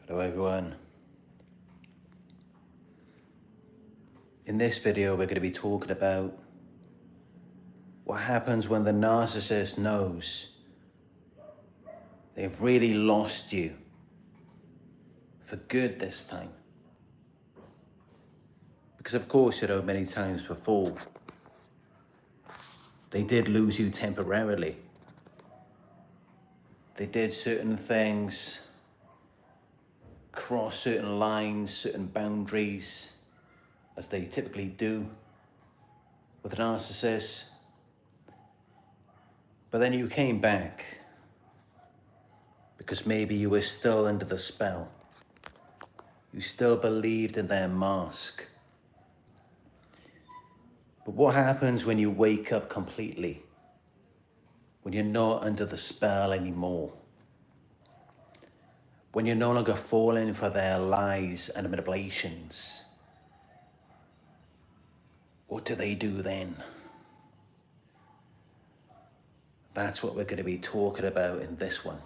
Hello everyone. In this video we're going to be talking about what happens when the narcissist knows they've really lost you for good this time. Because of course, many times before they did lose you temporarily. They did certain things, cross certain lines, certain boundaries, as they typically do with a narcissist. But then you came back because maybe you were still under the spell. You still believed in their mask. But what happens when you wake up completely? When you're not under the spell anymore? When you're no longer falling for their lies and manipulations? What do they do then? That's what we're going to be talking about in this one.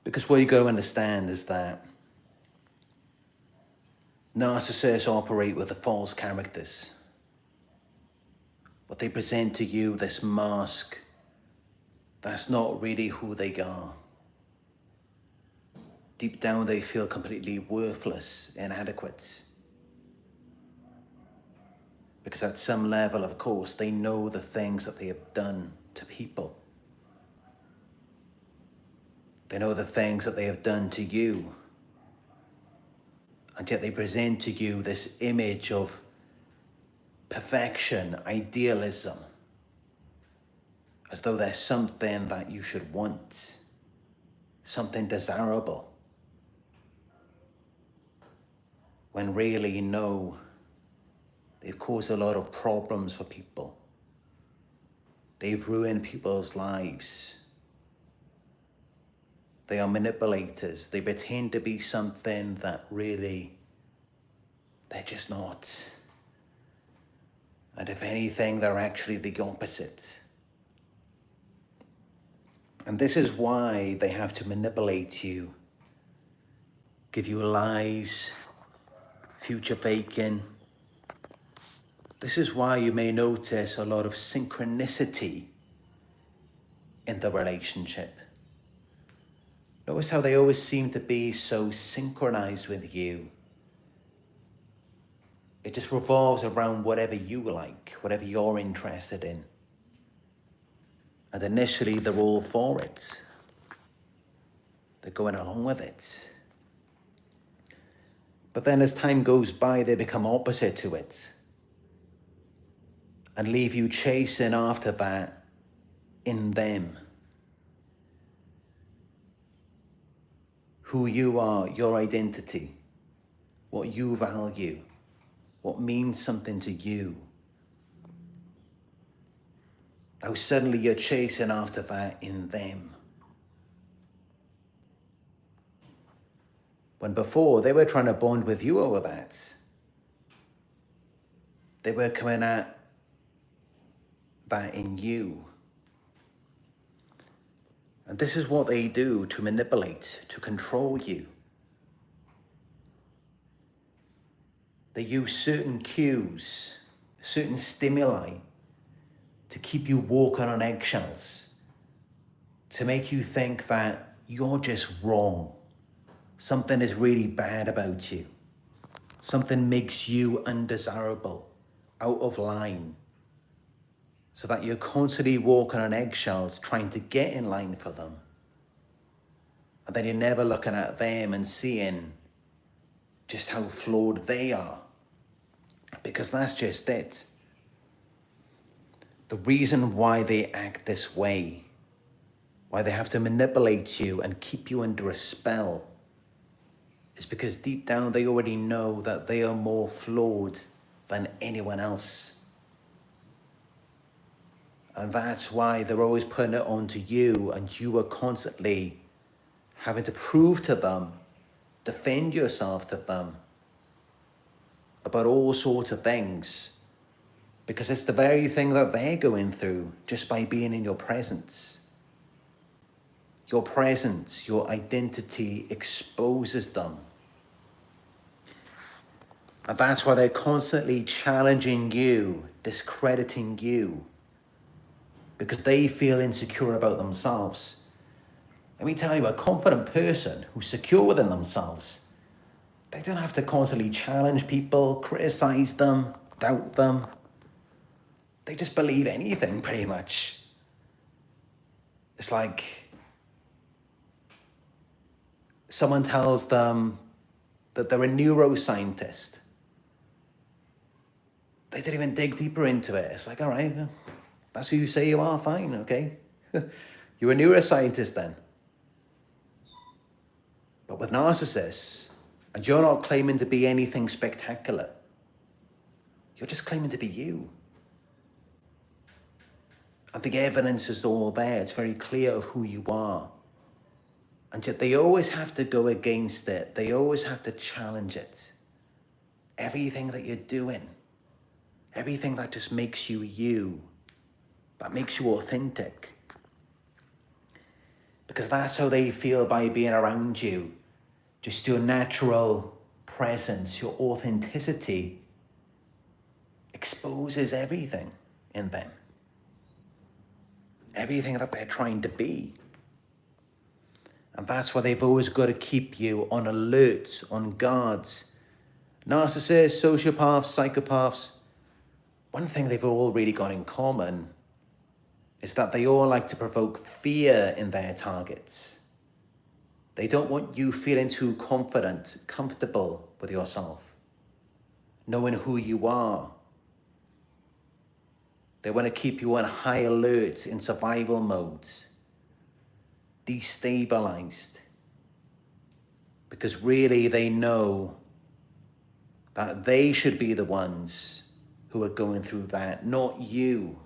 Because what you got to understand is that narcissists operate with the false characters. What they present to you, this mask, that's not really who they are. Deep down, they feel completely worthless, inadequate. Because at some level, of course, they know the things that they have done to people. They know the things that they have done to you. And yet they present to you this image of perfection, idealism, as though there's something that you should want, something desirable. When really, no, they've caused a lot of problems for people. They've ruined people's lives. They are manipulators. They pretend to be something that really they're just not. And if anything, they're actually the opposite. And this is why they have to manipulate you, give you lies, future faking. This is why you may notice a lot of synchronicity in the relationship. Notice how they always seem to be so synchronized with you. It just revolves around whatever you like, whatever you're interested in. And initially, they're all for it. They're going along with it. But then as time goes by, they become opposite to it and leave you chasing after that in them. Who you are, your identity, what you value, what means something to you. Now suddenly you're chasing after that in them. When before they were trying to bond with you over that. They were coming at that in you. And this is what they do to manipulate, to control you. They use certain cues, certain stimuli to keep you walking on eggshells, to make you think that you're just wrong. Something is really bad about you. Something makes you undesirable, out of line. So that you're constantly walking on eggshells trying to get in line for them. And then you're never looking at them and seeing just how flawed they are. Because that's just it. The reason why they act this way, why they have to manipulate you and keep you under a spell, is because deep down they already know that they are more flawed than anyone else. And that's why they're always putting it onto you, and you are constantly having to prove to them, defend yourself to them about all sorts of things because it's the very thing that they're going through just by being in your presence. Your presence, your identity exposes them. And that's why they're constantly challenging you, discrediting you, because they feel insecure about themselves. Let me tell you, a confident person who's secure within themselves, they don't have to constantly challenge people, criticize them, doubt them. They just believe anything, pretty much. It's like someone tells them that they're a neuroscientist. They don't even dig deeper into it. It's like, all right, that's who you say you are, fine, okay. You're a neuroscientist then. But with narcissists, and you're not claiming to be anything spectacular. You're just claiming to be you. And the evidence is all there. It's very clear of who you are. And yet they always have to go against it. They always have to challenge it. Everything that you're doing, everything that just makes you you, that makes you authentic. Because that's how they feel by being around you. Just your natural presence, your authenticity exposes everything in them. Everything that they're trying to be. And that's why they've always got to keep you on alert, on guards. Narcissists, sociopaths, psychopaths, one thing they've all really got in common is that they all like to provoke fear in their targets. They don't want you feeling too confident, comfortable with yourself, knowing who you are. They want to keep you on high alert in survival modes, destabilized, because really they know that they should be the ones who are going through that, not you.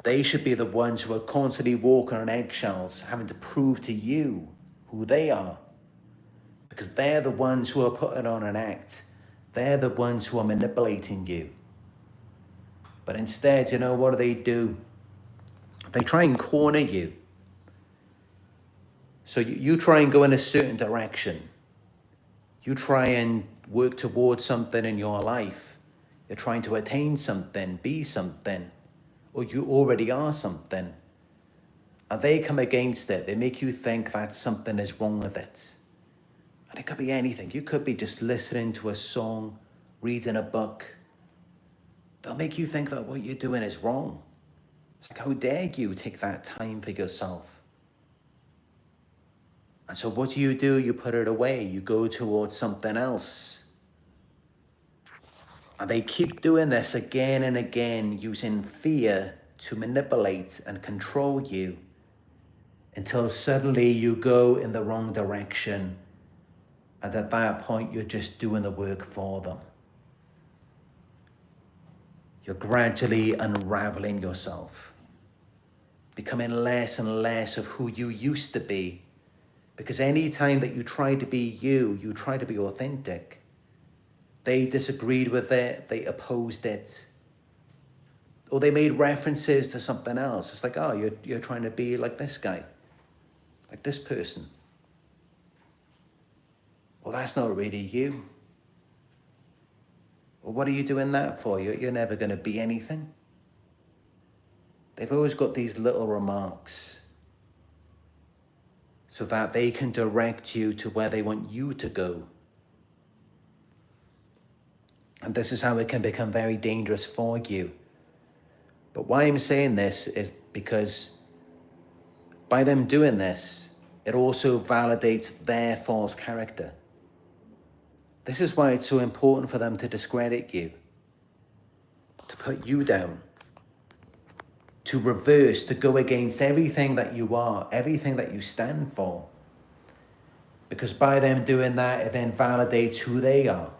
They should be the ones who are constantly walking on eggshells, having to prove to you who they are, because they're the ones who are putting on an act. They're the ones who are manipulating you. But instead, you know, what do? They try and corner you. So you try and go in a certain direction. You try and work towards something in your life. You're trying to attain something, be something, or you already are something. And they come against it. They make you think that something is wrong with it. And it could be anything. You could be just listening to a song, reading a book. They'll make you think that what you're doing is wrong. It's like, how dare you take that time for yourself? And so what do? You put it away. You go towards something else. And they keep doing this again and again, using fear to manipulate and control you until suddenly you go in the wrong direction. And at that point, you're just doing the work for them. You're gradually unraveling yourself, becoming less and less of who you used to be. Because any time that you try to be you try to be authentic, they disagreed with it, they opposed it, or they made references to something else. It's like, oh, you're trying to be like this guy, like this person. Well, that's not really you. Well, what are you doing that for? You're never going to be anything. They've always got these little remarks so that they can direct you to where they want you to go. And this is how it can become very dangerous for you. But why I'm saying this is because by them doing this, it also validates their false character. This is why it's so important for them to discredit you, to put you down, to reverse, to go against everything that you are, everything that you stand for. Because by them doing that, it then validates who they are.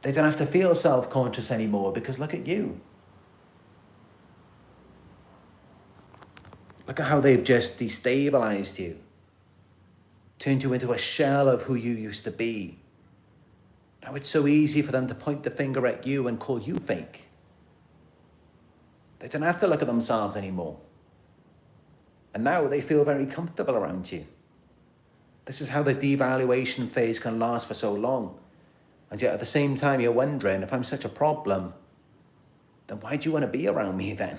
They don't have to feel self-conscious anymore because look at you. Look at how they've just destabilized you, turned you into a shell of who you used to be. Now it's so easy for them to point the finger at you and call you fake. They don't have to look at themselves anymore. And now they feel very comfortable around you. This is how the devaluation phase can last for so long. And yet at the same time, you're wondering, if I'm such a problem, then why do you want to be around me then?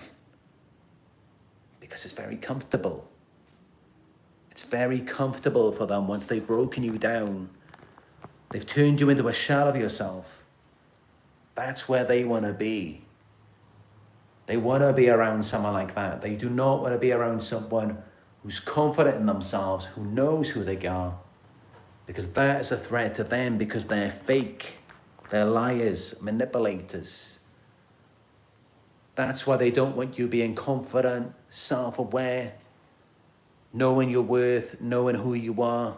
Because it's very comfortable. It's very comfortable for them once they've broken you down. They've turned you into a shell of yourself. That's where they want to be. They want to be around someone like that. They do not want to be around someone who's confident in themselves, who knows who they are, because that is a threat to them, because they're fake, they're liars, manipulators. That's why they don't want you being confident, self-aware, knowing your worth, knowing who you are,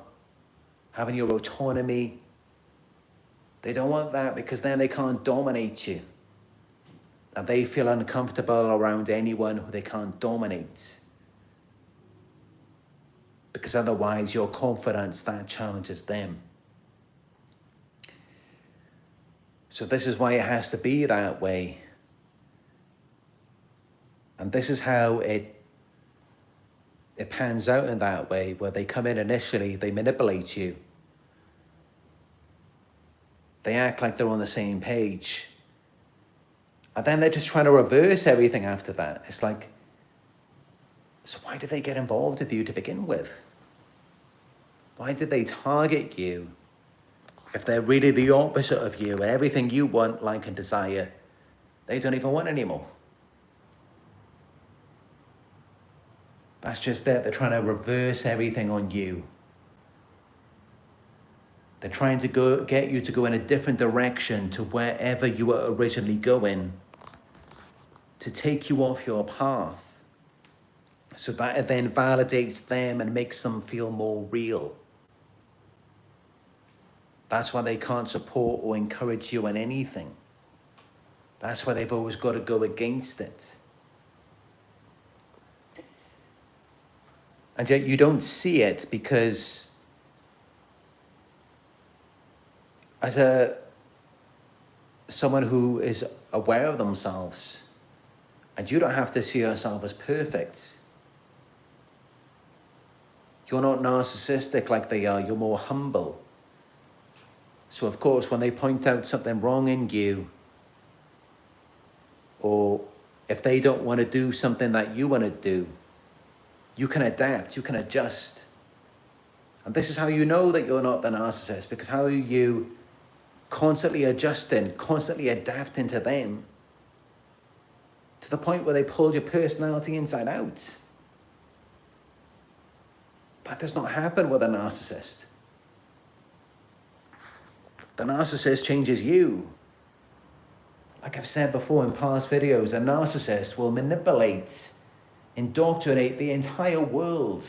having your autonomy. They don't want that because then they can't dominate you. And they feel uncomfortable around anyone who they can't dominate. Because otherwise your confidence, that challenges them. So this is why it has to be that way. And this is how it pans out in that way, where they come in initially, they manipulate you. They act like they're on the same page. And then they're just trying to reverse everything after that. It's like, so why did they get involved with you to begin with? Why did they target you if they're really the opposite of you and everything you want, like, and desire, they don't even want anymore? That's just it. They're trying to reverse everything on you. They're trying to get you to go in a different direction to wherever you were originally going, to take you off your path. So that it then validates them and makes them feel more real. That's why they can't support or encourage you in anything. That's why they've always got to go against it. And yet you don't see it because as someone who is aware of themselves, and you don't have to see yourself as perfect. You're not narcissistic like they are, you're more humble. So of course, when they point out something wrong in you, or if they don't want to do something that you want to do, you can adapt, you can adjust. And this is how you know that you're not the narcissist, because how are you constantly adjusting, constantly adapting to them, to the point where they pulled your personality inside out. That does not happen with a narcissist. The narcissist changes you. Like I've said before in past videos, a narcissist will manipulate, indoctrinate the entire world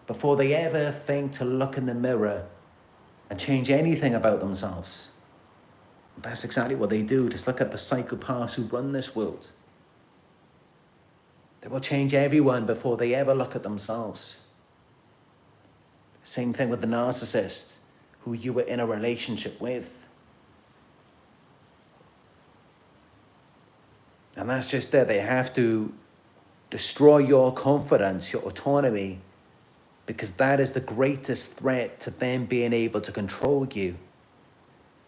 before they ever think to look in the mirror and change anything about themselves. That's exactly what they do. Just look at the psychopaths who run this world. They will change everyone before they ever look at themselves. Same thing with the narcissist who you were in a relationship with. And that's just it. They have to destroy your confidence, your autonomy, because that is the greatest threat to them being able to control you.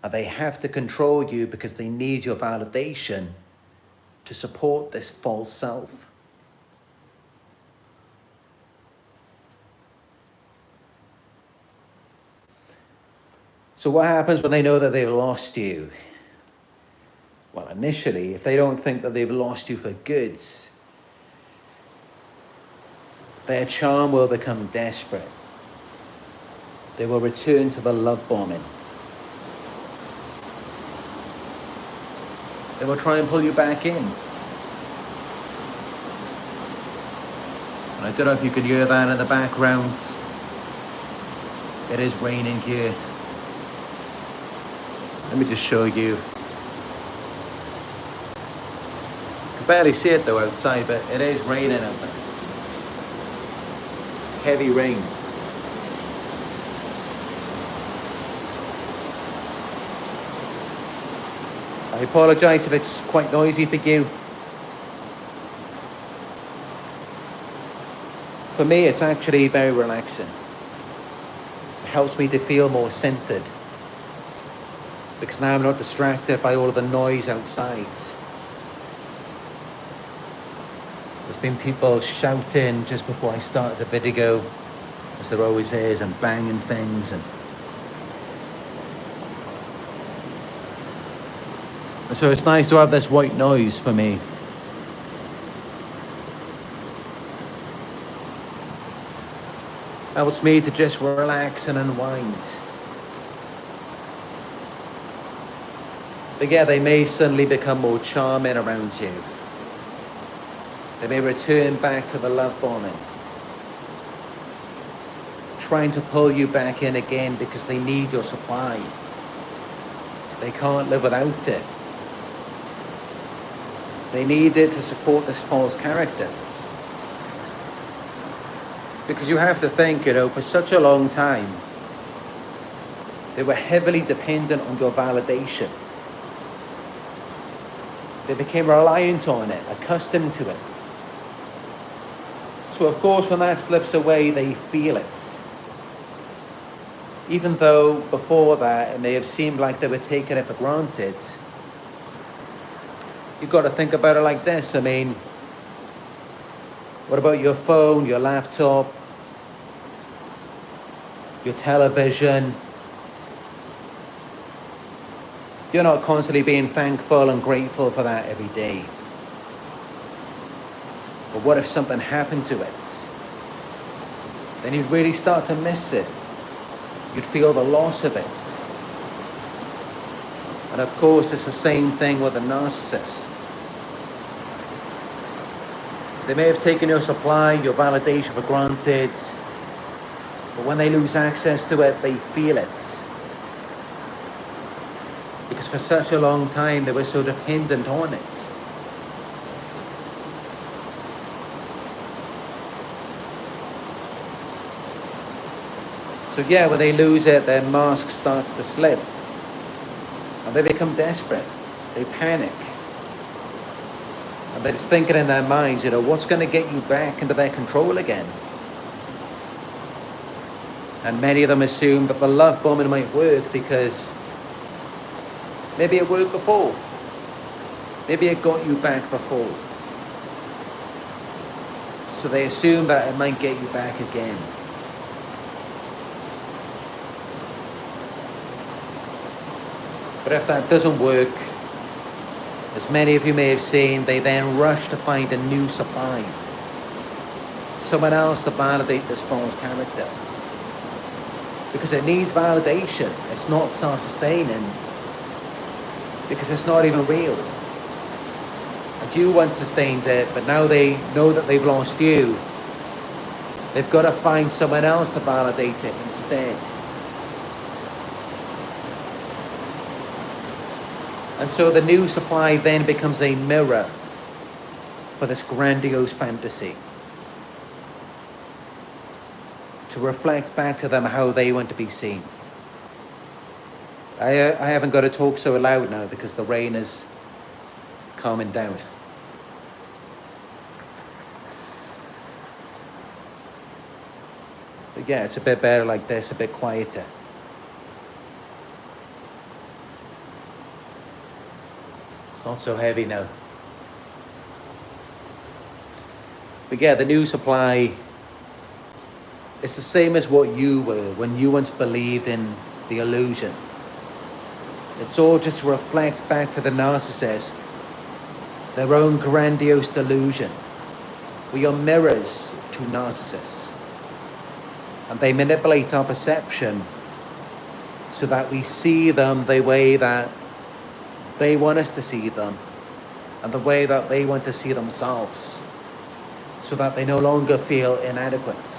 And they have to control you because they need your validation to support this false self. So what happens when they know that they've lost you? Well, initially, if they don't think that they've lost you for good, their charm will become desperate. They will return to the love bombing. They will try and pull you back in. And I don't know if you can hear that in the background. It is raining here. Let me just show you. You can barely see it though outside, but it is raining out there. It's heavy rain. I apologise if it's quite noisy for you. For me, it's actually very relaxing. It helps me to feel more centered, because now I'm not distracted by all of the noise outside. There's been people shouting just before I started the video, as there always is, and banging things. And so it's nice to have this white noise for me. Helps me to just relax and unwind. But yeah, they may suddenly become more charming around you. They may return back to the love bombing, trying to pull you back in again because they need your supply. They can't live without it. They need it to support this false character. Because you have to think, for such a long time, they were heavily dependent on your validation. They became reliant on it, accustomed to it. So of course, when that slips away, they feel it. Even though before that, it may have seemed like they were taking it for granted. You've got to think about it like this. I mean, what about your phone, your laptop, your television? You're not constantly being thankful and grateful for that every day. But what if something happened to it? Then you'd really start to miss it. You'd feel the loss of it. And of course, it's the same thing with a narcissist. They may have taken your supply, your validation for granted, but when they lose access to it, they feel it. Because for such a long time, they were so dependent on it. So yeah, when they lose it, their mask starts to slip. And they become desperate. They panic. And they're just thinking in their minds, what's going to get you back into their control again? And many of them assume that the love bombing might work because maybe it worked before. Maybe it got you back before. So they assume that it might get you back again. But if that doesn't work, as many of you may have seen, they then rush to find a new supply. Someone else to validate this false character. Because it needs validation. It's not self-sustaining. Because it's not even real. And you once sustained it, but now they know that they've lost you. They've got to find someone else to validate it instead. And so the new supply then becomes a mirror for this grandiose fantasy, to reflect back to them how they want to be seen. I haven't got to talk so loud now because the rain is calming down. But yeah, it's a bit better like this, a bit quieter. It's not so heavy now. But yeah, the new supply, it's the same as what you were when you once believed in the illusion. It's all just to reflect back to the narcissist their own grandiose delusion. We are mirrors to narcissists. And they manipulate our perception so that we see them the way that they want us to see them, and the way that they want to see themselves, so that they no longer feel inadequate.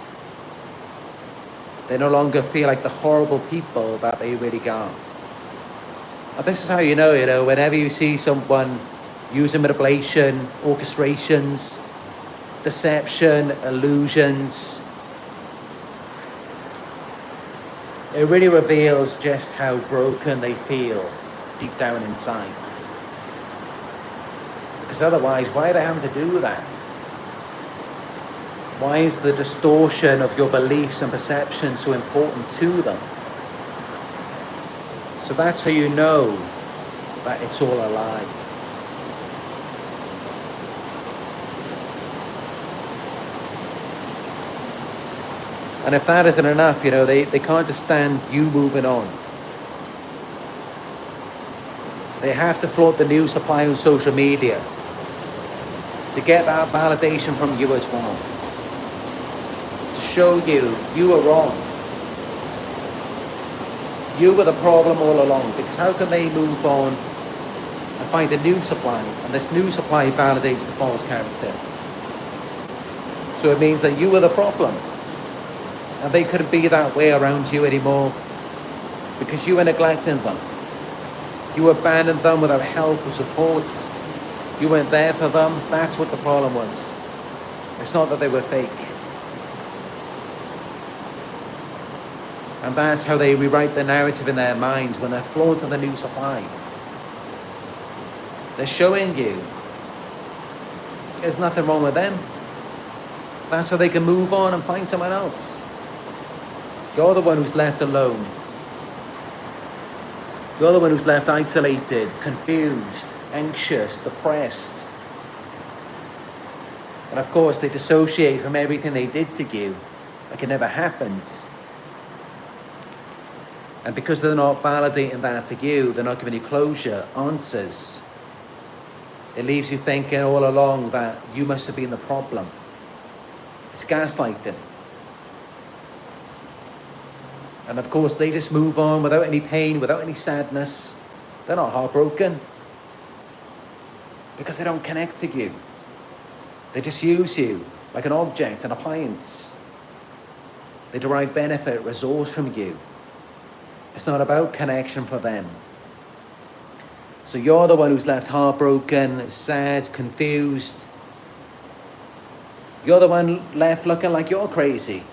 They no longer feel like the horrible people that they really are. And this is how you know, whenever you see someone using manipulation, orchestrations, deception, illusions, it really reveals just how broken they feel deep down inside. Because otherwise, why are they having to do that? Why is the distortion of your beliefs and perceptions so important to them? So that's how you know that it's all a lie. And if that isn't enough, you know, they can't just stand you moving on. They have to flaunt the new supply on social media to get that validation from you as well. To show you are wrong. You were the problem all along, because how can they move on and find a new supply? And this new supply validates the false character. So it means that you were the problem. And they couldn't be that way around you anymore because you were neglecting them. You abandoned them without help or support. You weren't there for them. That's what the problem was. It's not that they were fake. And that's how they rewrite the narrative in their minds when they're flaunting the new supply. They're showing you there's nothing wrong with them. That's how they can move on and find someone else. You're the one who's left alone. You're the one who's left isolated, confused, anxious, depressed. And of course, they dissociate from everything they did to you, like it never happened. And because they're not validating that for you, they're not giving you closure, answers. It leaves you thinking all along that you must have been the problem. It's gaslighting. And of course, they just move on without any pain, without any sadness. They're not heartbroken because they don't connect to you. They just use you like an object, an appliance. They derive benefit, resource from you. It's not about connection for them. So you're the one who's left heartbroken, sad, confused. You're the one left looking like you're crazy.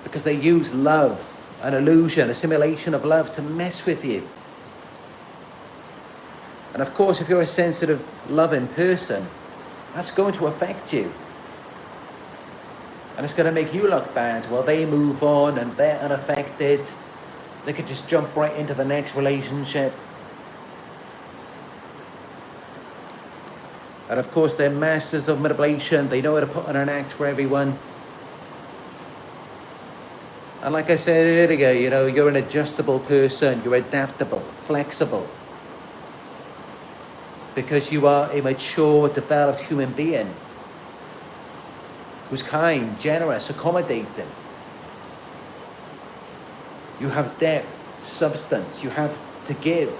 Because they use love, an illusion, a simulation of love to mess with you. And of course, if you're a sensitive, loving person, that's going to affect you. And it's going to make you look bad while they move on and they're unaffected. They could just jump right into the next relationship. And of course, they're masters of manipulation. They know how to put on an act for everyone. And like I said earlier, you know, you're an adjustable person. You're adaptable, flexible. Because you are a mature, developed human being who's kind, generous, accommodating. You have depth, substance. You have to give.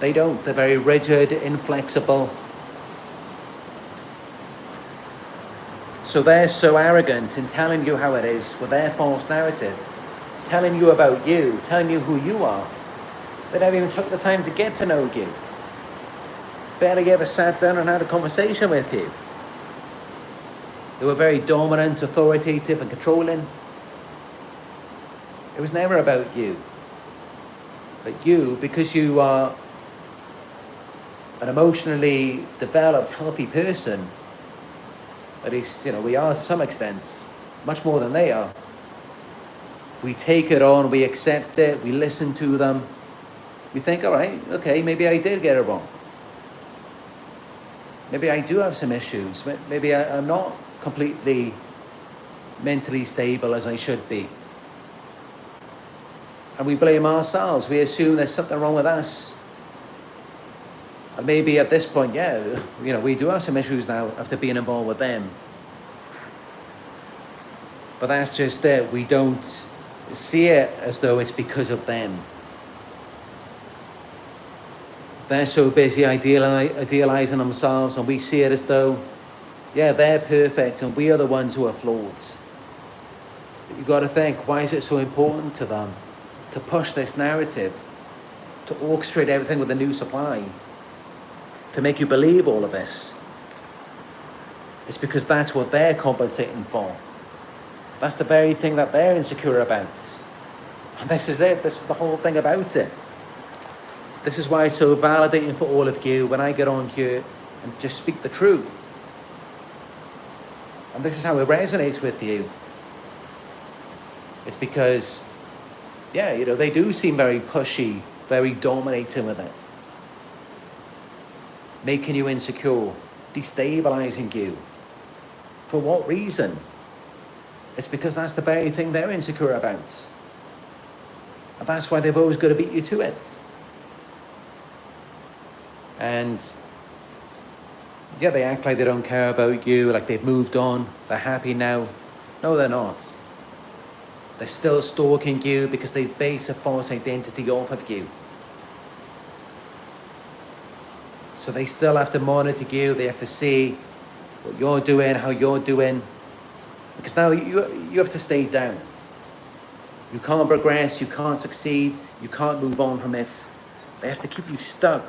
They don't. They're very rigid, inflexible. So they're so arrogant in telling you how it is with their false narrative, telling you about you, telling you who you are. They never even took the time to get to know you. Barely ever sat down and had a conversation with you. They were very dominant, authoritative, and controlling. It was never about you. But you, because you are an emotionally developed, healthy person, at least, you know, we are to some extent, much more than they are. We take it on, we accept it, we listen to them. We think, all right, okay, maybe I did get it wrong. Maybe I do have some issues. Maybe I'm not completely mentally stable as I should be. And we blame ourselves. We assume there's something wrong with us. And maybe at this point, yeah, you know, we do have some issues now after being involved with them. But that's just it. We don't see it as though it's because of them. They're so busy idealizing themselves, and we see it as though, yeah, they're perfect and we are the ones who are flawed. But you've got to think, why is it so important to them to push this narrative, to orchestrate everything with a new supply, to make you believe all of this? It's because that's what they're compensating for. That's the very thing that they're insecure about. And this is it. This is the whole thing about it. This is why it's so validating for all of you when I get on here and just speak the truth. And this is how it resonates with you. It's because, yeah, you know, they do seem very pushy, very dominating with it. Making you insecure, destabilizing you. For what reason? It's because that's the very thing they're insecure about. And that's why they've always got to beat you to it. And yeah, they act like they don't care about you, like they've moved on, they're happy now. No, they're not. They're still stalking you because they've based a false identity off of you. So they still have to monitor you, they have to see what you're doing, how you're doing. Because now you have to stay down. You can't progress, you can't succeed, you can't move on from it. They have to keep you stuck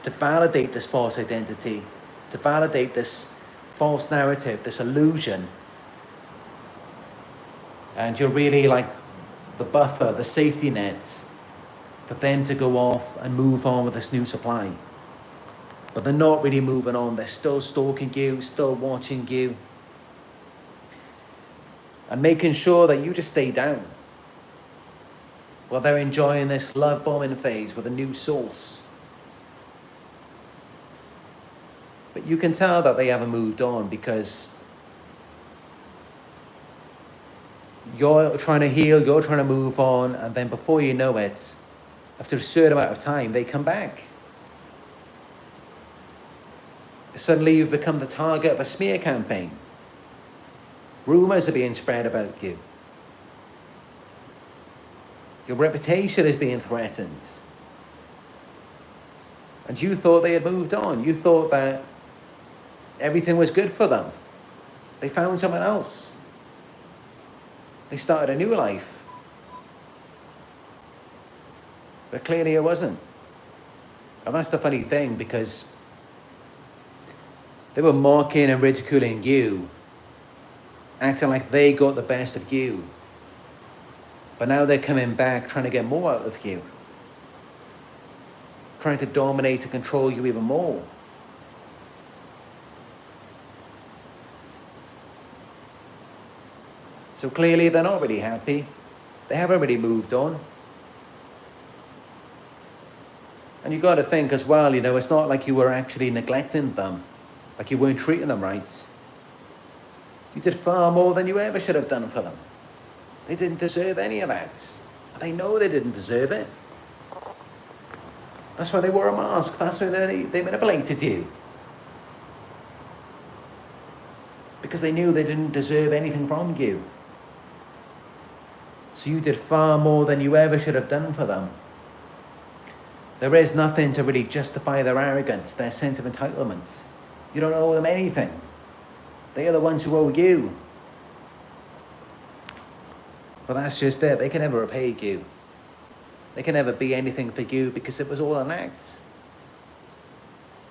to validate this false identity, to validate this false narrative, this illusion. And you're really like the buffer, the safety net for them to go off and move on with this new supply. But they're not really moving on. They're still stalking you, still watching you, and making sure that you just stay down while they're enjoying this love bombing phase with a new source. But you can tell that they haven't moved on because you're trying to heal, you're trying to move on, and then before you know it, after a certain amount of time, they come back. Suddenly you've become the target of a smear campaign. Rumors are being spread about you. Your reputation is being threatened. And you thought they had moved on. You thought that everything was good for them. They found someone else. They started a new life. But clearly it wasn't. And that's the funny thing, because they were mocking and ridiculing you, acting like they got the best of you. But now they're coming back trying to get more out of you, trying to dominate and control you even more. So clearly they're not really happy. They haven't really moved on. And you got to think as well, you know, it's not like you were actually neglecting them, like you weren't treating them right. You did far more than you ever should have done for them. They didn't deserve any of that. And they know they didn't deserve it. That's why they wore a mask. That's why they manipulated you. Because they knew they didn't deserve anything from you. So you did far more than you ever should have done for them. There is nothing to really justify their arrogance, their sense of entitlement. You don't owe them anything. They are the ones who owe you. But that's just it. They can never repay you. They can never be anything for you because it was all an act.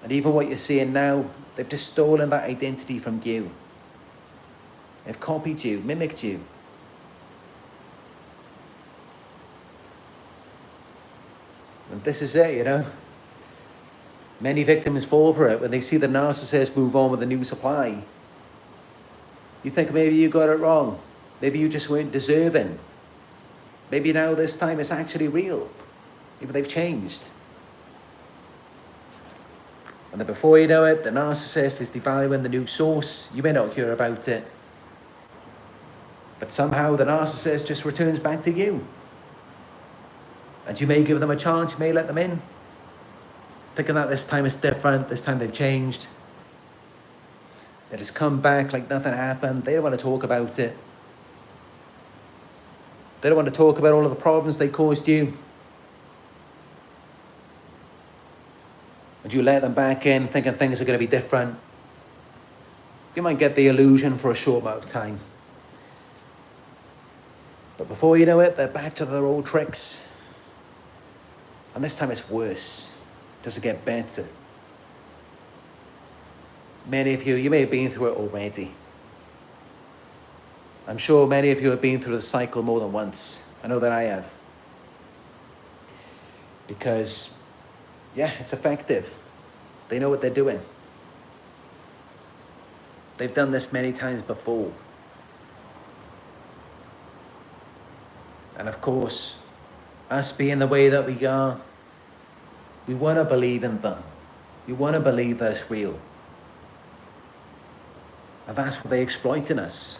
And even what you're seeing now, they've just stolen that identity from you. They've copied you, mimicked you. And this is it, you know. Many victims fall for it when they see the narcissist move on with a new supply. You think maybe you got it wrong. Maybe you just weren't deserving. Maybe now this time it's actually real. Maybe they've changed. And then before you know it, the narcissist is devaluing the new source. You may not hear about it. But somehow the narcissist just returns back to you. And you may give them a chance, you may let them in. Thinking that this time it's different, this time they've changed. They just come back like nothing happened. They don't want to talk about it. They don't want to talk about all of the problems they caused you. And you let them back in thinking things are going to be different. You might get the illusion for a short amount of time. But before you know it, they're back to their old tricks. And this time it's worse. It doesn't get better. Many of you may have been through it already. I'm sure many of you have been through the cycle more than once. I know that I have. Because Yeah, it's effective. They know what they're doing. They've done this many times before. And of course, us being the way that we are, we want to believe in them. We want to believe that it's real. And that's what they're exploiting us.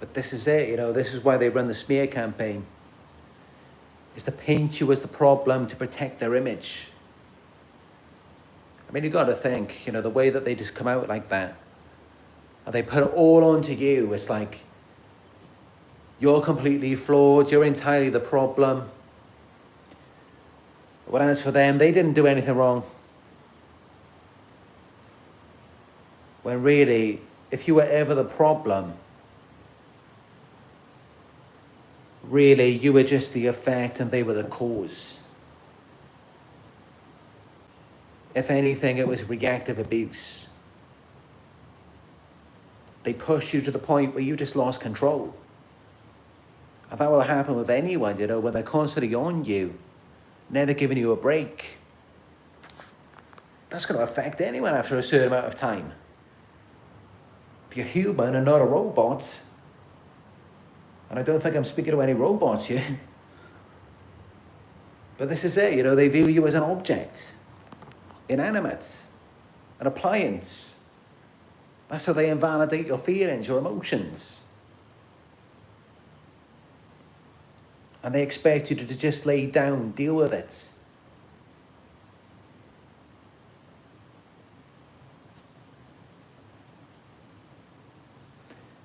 But this is it, this is why they run the smear campaign. Is to paint you as the problem to protect their image. I mean, you've got to think, the way that they just come out like that, and they put it all onto you. It's like, you're completely flawed, you're entirely the problem. Whereas for them, they didn't do anything wrong. When really, if you were ever the problem, really, you were just the effect and they were the cause. If anything, it was reactive abuse. They pushed you to the point where you just lost control. And that will happen with anyone, when they're constantly on you, never giving you a break. That's going to affect anyone after a certain amount of time. If you're human and not a robot, and I don't think I'm speaking to any robots here, but this is it, they view you as an object, inanimate, an appliance. That's how they invalidate your feelings, your emotions. And they expect you to just lay down, deal with it.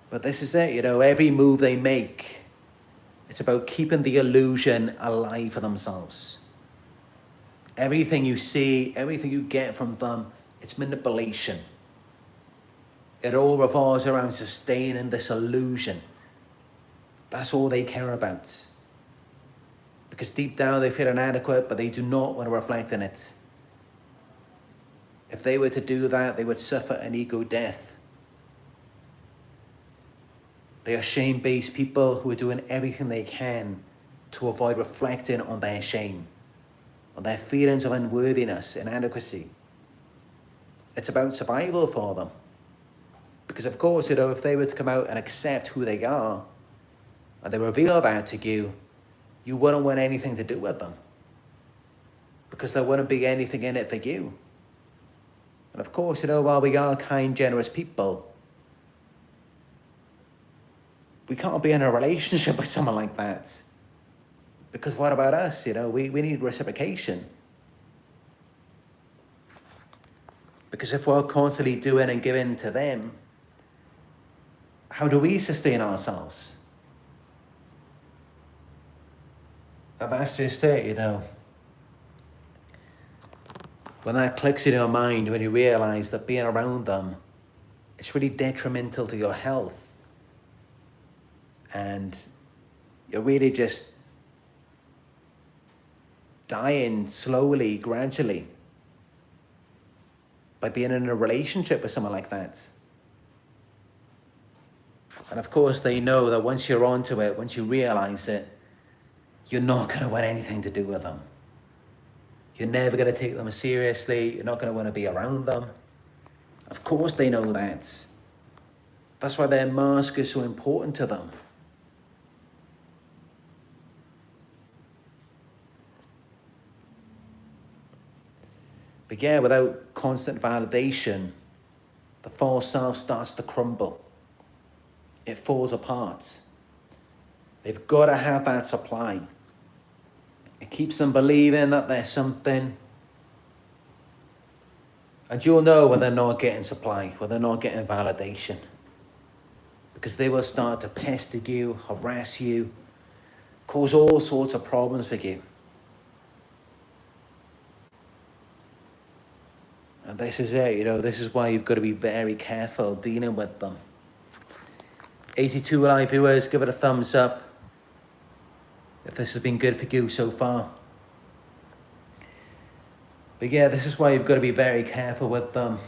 But this is it, every move they make, it's about keeping the illusion alive for themselves. Everything you see, everything you get from them, it's manipulation. It all revolves around sustaining this illusion. That's all they care about. Because deep down they feel inadequate, but they do not want to reflect on it. If they were to do that, they would suffer an ego death. They are shame-based people who are doing everything they can to avoid reflecting on their shame, on their feelings of unworthiness, inadequacy. It's about survival for them. Because of course, if they were to come out and accept who they are, and they reveal that to you, you wouldn't want anything to do with them. Because there wouldn't be anything in it for you. And of course, while we are kind, generous people, we can't be in a relationship with someone like that. Because what about us? We need reciprocation. Because if we're constantly doing and giving to them, how do we sustain ourselves? And that's just it, When that clicks in your mind, when you realize that being around them, it's really detrimental to your health. And you're really just dying slowly, gradually, by being in a relationship with someone like that. And of course, they know that once you're onto it, once you realize it, you're not going to want anything to do with them. You're never going to take them seriously. You're not going to want to be around them. Of course they know that. That's why their mask is so important to them. But yeah, without constant validation, the false self starts to crumble. It falls apart. They've got to have that supply. It keeps them believing that there's something. And you'll know when they're not getting supply, when they're not getting validation. Because they will start to pester you, harass you, cause all sorts of problems for you. And this is it, this is why you've got to be very careful dealing with them. 82 live viewers, give it a thumbs up if this has been good for you so far. But yeah, this is why you've got to be very careful with them.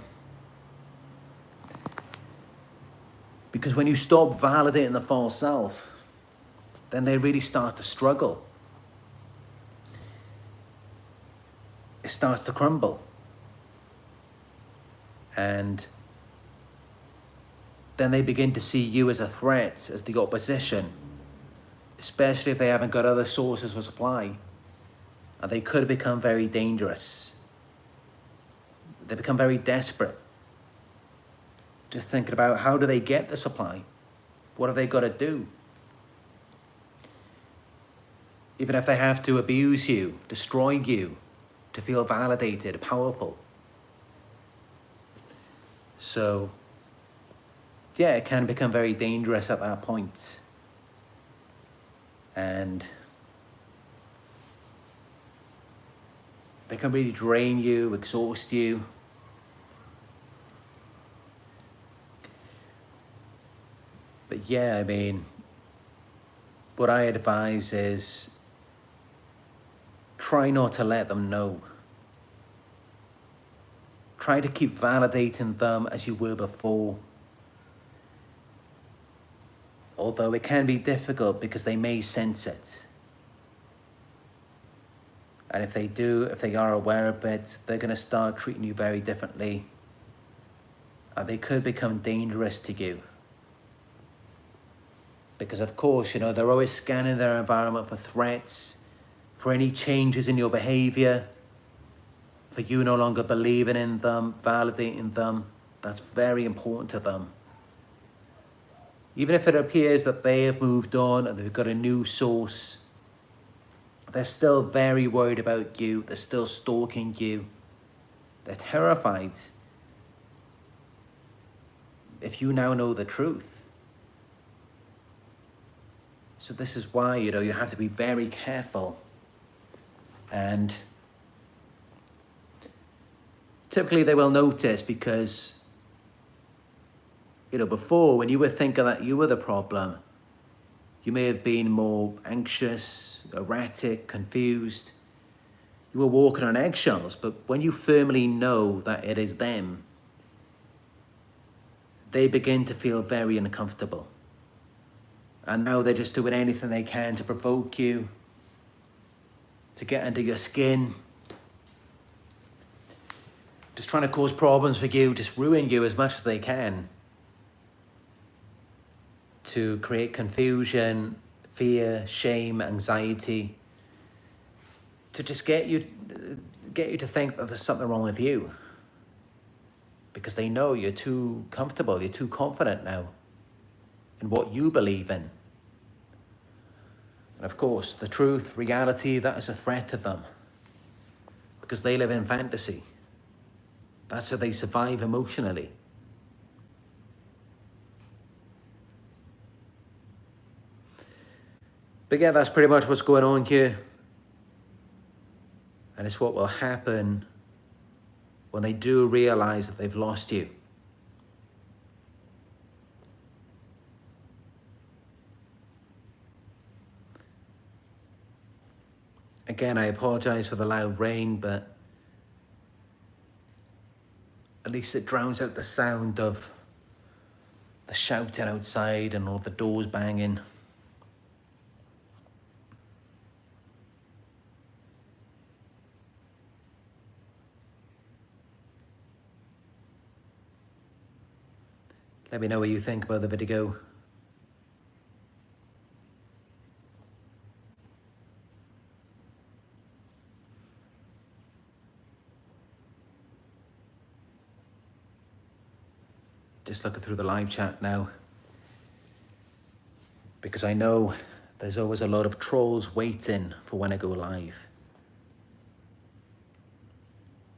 Because when you stop validating the false self, then they really start to struggle. It starts to crumble. And then they begin to see you as a threat, as the opposition, especially if they haven't got other sources of supply. And they could become very dangerous. They become very desperate. Just thinking about, how do they get the supply? What have they got to do? Even if they have to abuse you, destroy you, to feel validated, powerful. So, yeah, it can become very dangerous at that point. And they can really drain you, exhaust you. But yeah, I mean, what I advise is try not to let them know. Try to keep validating them as you were before. Although it can be difficult because they may sense it. And if they do, if they are aware of it, they're going to start treating you very differently. And they could become dangerous to you. Because of course, you know, they're always scanning their environment for threats, for any changes in your behavior, for you no longer believing in them, validating them. That's very important to them. Even if it appears that they have moved on and they've got a new source, they're still very worried about you. They're still stalking you. They're terrified if you now know the truth. So this is why, you know, you have to be very careful. And typically they will notice because, you know, before when you were thinking that you were the problem, you may have been more anxious, erratic, confused. You were walking on eggshells, but when you firmly know that it is them, they begin to feel very uncomfortable. And now they're just doing anything they can to provoke you, to get under your skin, just trying to cause problems for you, just ruin you as much as they can, to create confusion, fear, shame, anxiety, to just get you to think that there's something wrong with you. Because they know you're too comfortable, you're too confident now in what you believe in. And of course, the truth, reality, that is a threat to them. Because they live in fantasy. That's how they survive emotionally. But yeah, that's pretty much what's going on here. And it's what will happen when they do realize that they've lost you. Again, I apologize for the loud rain, but at least it drowns out the sound of the shouting outside and all the doors banging. Let me know what you think about the video. Just looking through the live chat now, because I know there's always a lot of trolls waiting for when I go live.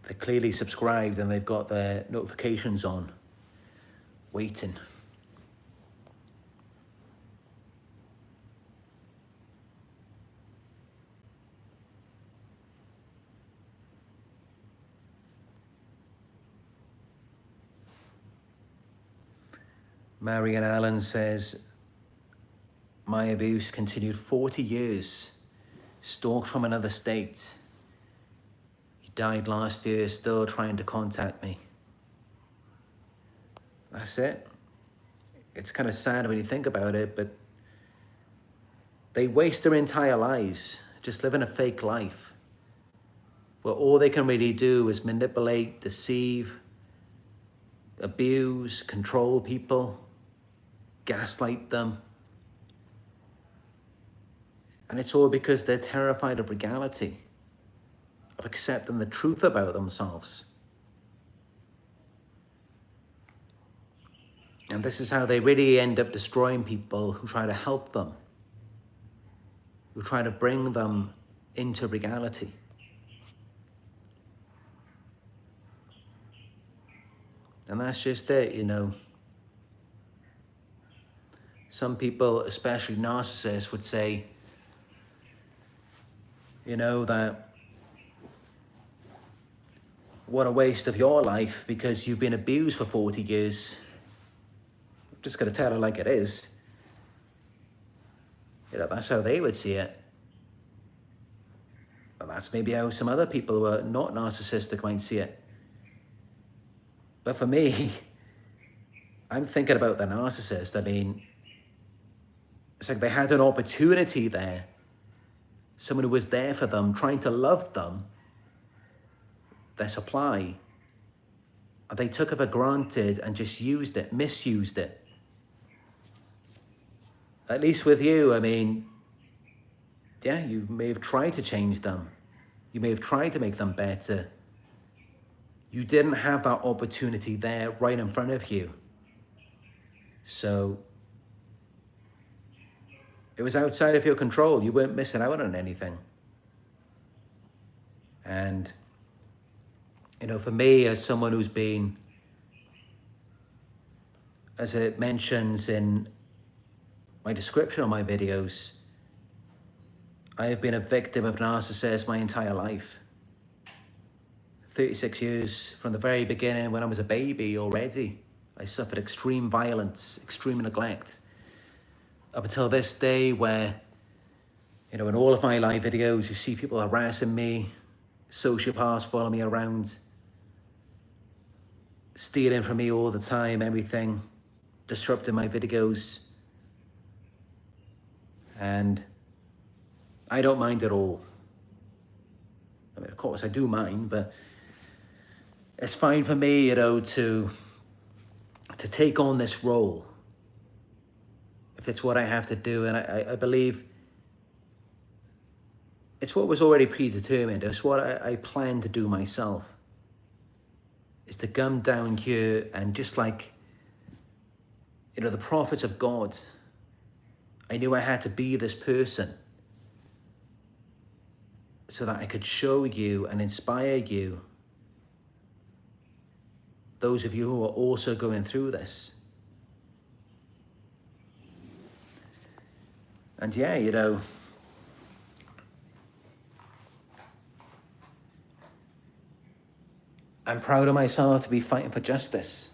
They're clearly subscribed and they've got their notifications on, waiting. Marian Allen says, my abuse continued 40 years, stalked from another state. He died last year, still trying to contact me. That's it. It's kind of sad when you think about it, but They waste their entire lives just living a fake life, where all they can really do is manipulate, deceive, abuse, control people, gaslight them. And it's all because they're terrified of reality, of accepting the truth about themselves. And this is how they really end up destroying people who try to help them, who try to bring them into reality. And that's just it, you know. Some people, especially narcissists, would say, you know, that what a waste of your life because you've been abused for 40 years. I'm just going to tell it like it is. You know, that's how they would see it. But that's maybe how some other people who are not narcissistic might see it. But for me, I'm thinking about the narcissist. I mean, it's like they had an opportunity there. Someone who was there for them, trying to love them, their supply. And they took it for granted and just used it, misused it. At least with you, I mean, yeah, you may have tried to change them. You may have tried to make them better. You didn't have that opportunity there right in front of you. So it was outside of your control. You weren't missing out on anything. And, you know, for me, as someone who's been, as it mentions in my description of my videos, I have been a victim of narcissists my entire life. 36 years from the very beginning, when I was a baby already, I suffered extreme violence, extreme neglect. Up until this day where, you know, in all of my live videos, you see people harassing me, sociopaths following me around, stealing from me all the time, everything, disrupting my videos. And I don't mind at all. I mean, of course I do mind, but it's fine for me, you know, to take on this role if it's what I have to do. And I believe it's what was already predetermined. It's what I plan to do myself, is to come down here and just like, you know, the prophets of God, I knew I had to be this person so that I could show you and inspire you, those of you who are also going through this. And yeah, you know, I'm proud of myself to be fighting for justice,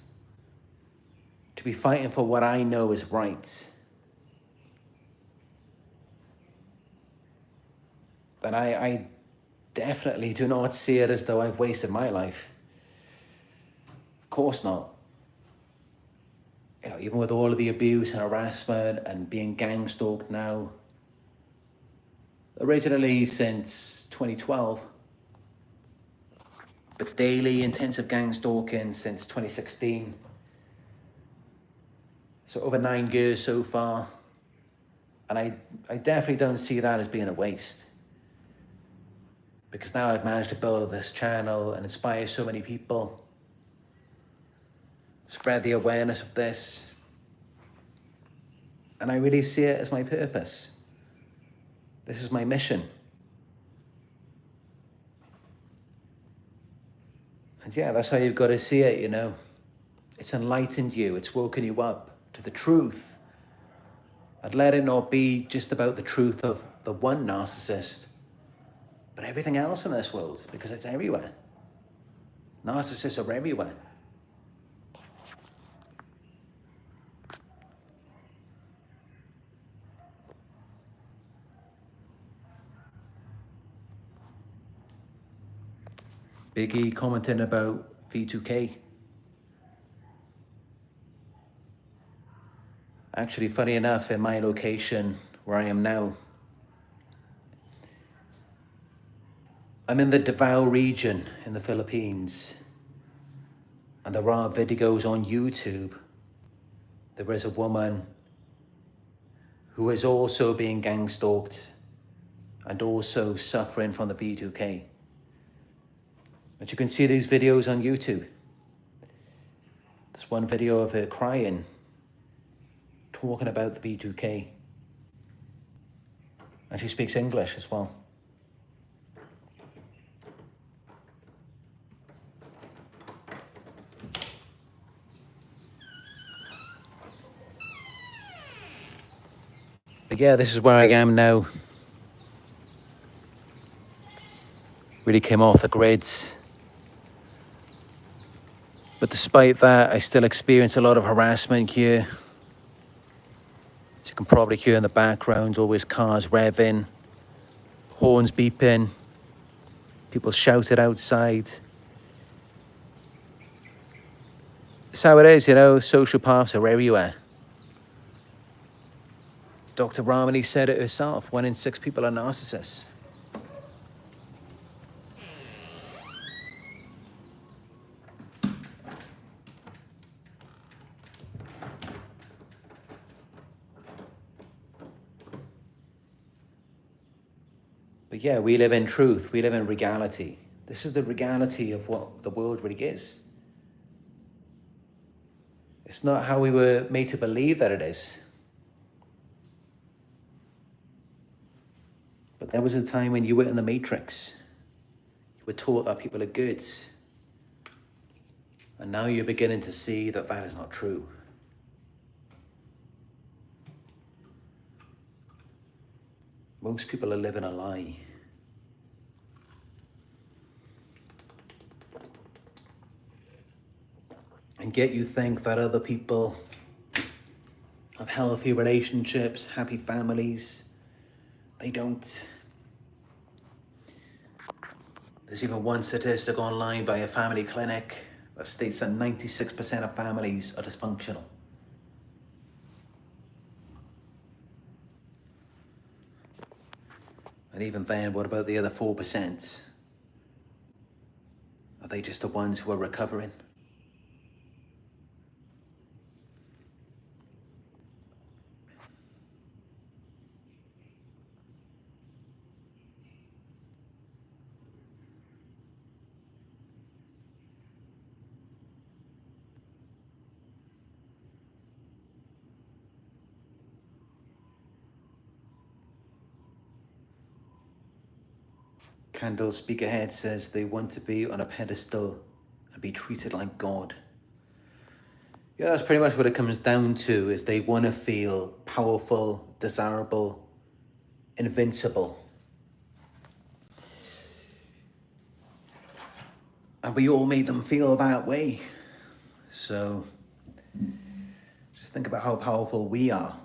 to be fighting for what I know is right. But I definitely do not see it as though I've wasted my life. Of course not. You know, even with all of the abuse and harassment and being gang stalked now, originally since 2012, but daily intensive gang stalking since 2016. So over 9 years so far. And I definitely don't see that as being a waste. Because now I've managed to build this channel and inspire so many people, spread the awareness of this. And I really see it as my purpose. This is my mission. And yeah, that's how you've got to see it, you know. It's enlightened you, it's woken you up to the truth. And let it not be just about the truth of the one narcissist, but everything else in this world, because it's everywhere. Narcissists are everywhere. Biggie commenting about V2K. Actually, funny enough, in my location where I am now, I'm in the Davao region in the Philippines, and there are videos on YouTube. There is a woman who is also being gang stalked and also suffering from the V2K. But you can see these videos on YouTube. There's one video of her crying, talking about the V2K. And she speaks English as well. But yeah, this is where I am now. Really came off the grids. But despite that, I still experience a lot of harassment here. As you can probably hear in the background, always cars revving, horns beeping, people shouted outside. It's how it is, you know, sociopaths are everywhere. Dr. Ramani said it herself, 1 in 6 people are narcissists. But yeah, we live in truth, we live in reality. This is the reality of what the world really is. It's not how we were made to believe that it is. But there was a time when you were in the Matrix. You were taught that people are good. And now you're beginning to see that that is not true. Most people are living a lie. And yet you think that other people have healthy relationships, happy families. They don't. There's even one statistic online by a family clinic that states that 96% of families are dysfunctional. And even then, what about the other 4%? Are they just the ones who are recovering? Candle Speak Ahead says they want to be on a pedestal and be treated like God. Yeah, that's pretty much what it comes down to, is they want to feel powerful, desirable, invincible. And we all made them feel that way. So just think about how powerful we are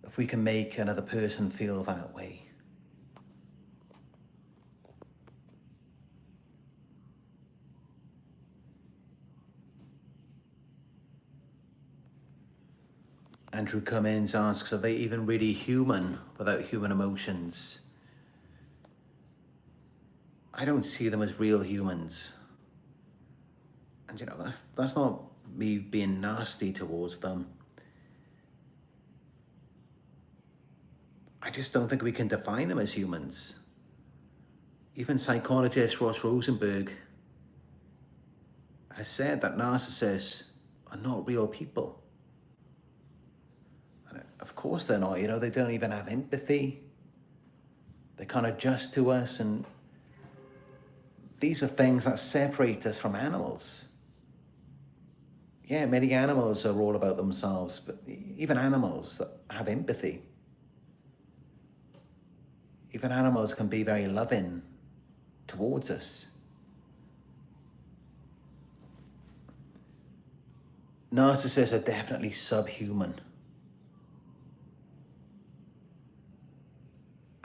if we can make another person feel that way. Andrew Cummins asks, are they even really human without human emotions? I don't see them as real humans. And you know, that's not me being nasty towards them. I just don't think we can define them as humans. Even psychologist Ross Rosenberg has said that narcissists are not real people. Of course they're not, you know, they don't even have empathy. They can't adjust to us, and these are things that separate us from animals. Yeah, many animals are all about themselves, but even animals that have empathy. Even animals can be very loving towards us. Narcissists are definitely subhuman.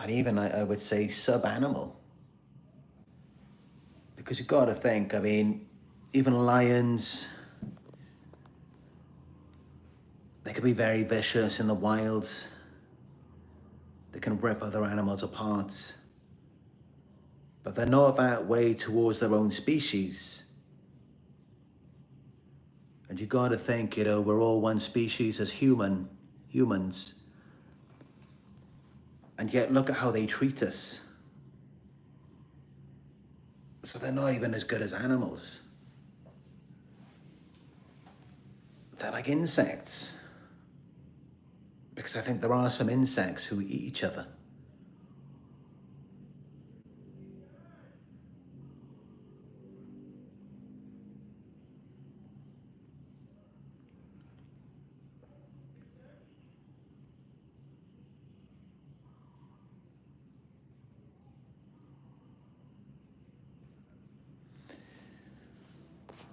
And even, I would say, sub-animal. Because you've got to think, I mean, even lions, they can be very vicious in the wild. They can rip other animals apart. but they're not that way towards their own species. And you got to think, we're all one species as humans. And yet look at how they treat us. So they're not even as good as animals. They're like insects. Because I think there are some insects who eat each other.